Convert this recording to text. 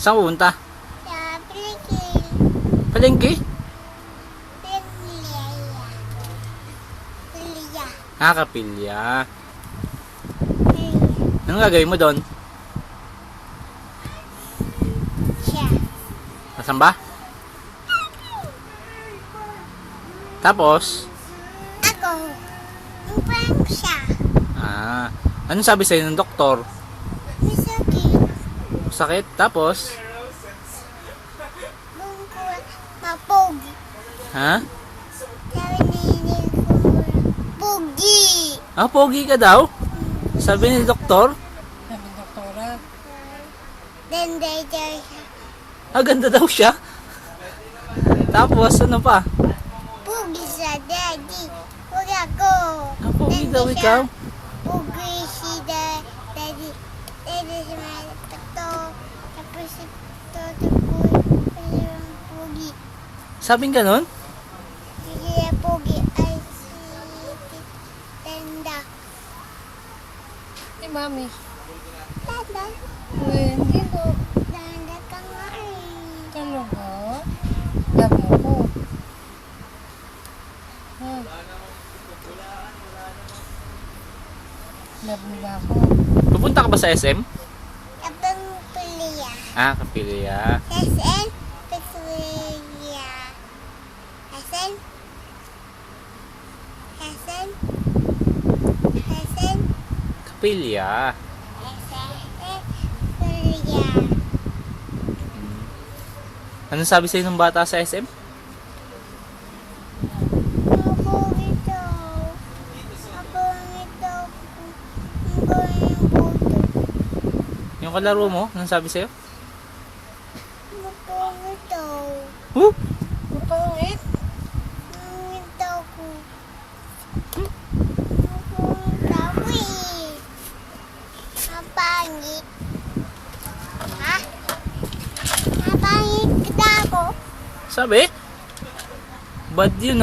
Saan pupunta? Sa Pilipin. Palengke? Pilya. Kapilya. Anong gagawin mo doon? Siya. Masamba? Tapos? Ako. Upang siya. Anong sabi sa'yo ng doktor? Masakit. Sakit? Tapos? Bungkul. Mapogi. Ha? Sabi ni Pogi. Pogi ka daw? Sabi ni doktor? Sabi ng doktora, Then they siya. Ganda daw siya. Tapos, ano pa? Pogi sa daddy. Pogi ako. Pogi Then daw siya, ikaw. Pogi si daddy. Daddy si mga tato. Tapos si Toto Pogi. Sabing ganun? Si Pogi ay si Tenda. eh mami, Tanda. hindi ko. Tanda ka nga eh. Talaga? Love mo ko. Love mo ba ako? Pupunta ka ba sa SM? Kapang Pilya. Kapilya. SN. Pilya. SN. SN. SN. Kapilya. Pilya. Anong sabi sa'yo ng bata sa SM? Ako ito. Ako ito. Ako ito. Yung kalaro mo, anong sabi sa'yo? Ako ito. Mapangit? Ito ko. Ako ito eh. Mapangit. Ha? Mapangit kita ako. Sabi? Bad yun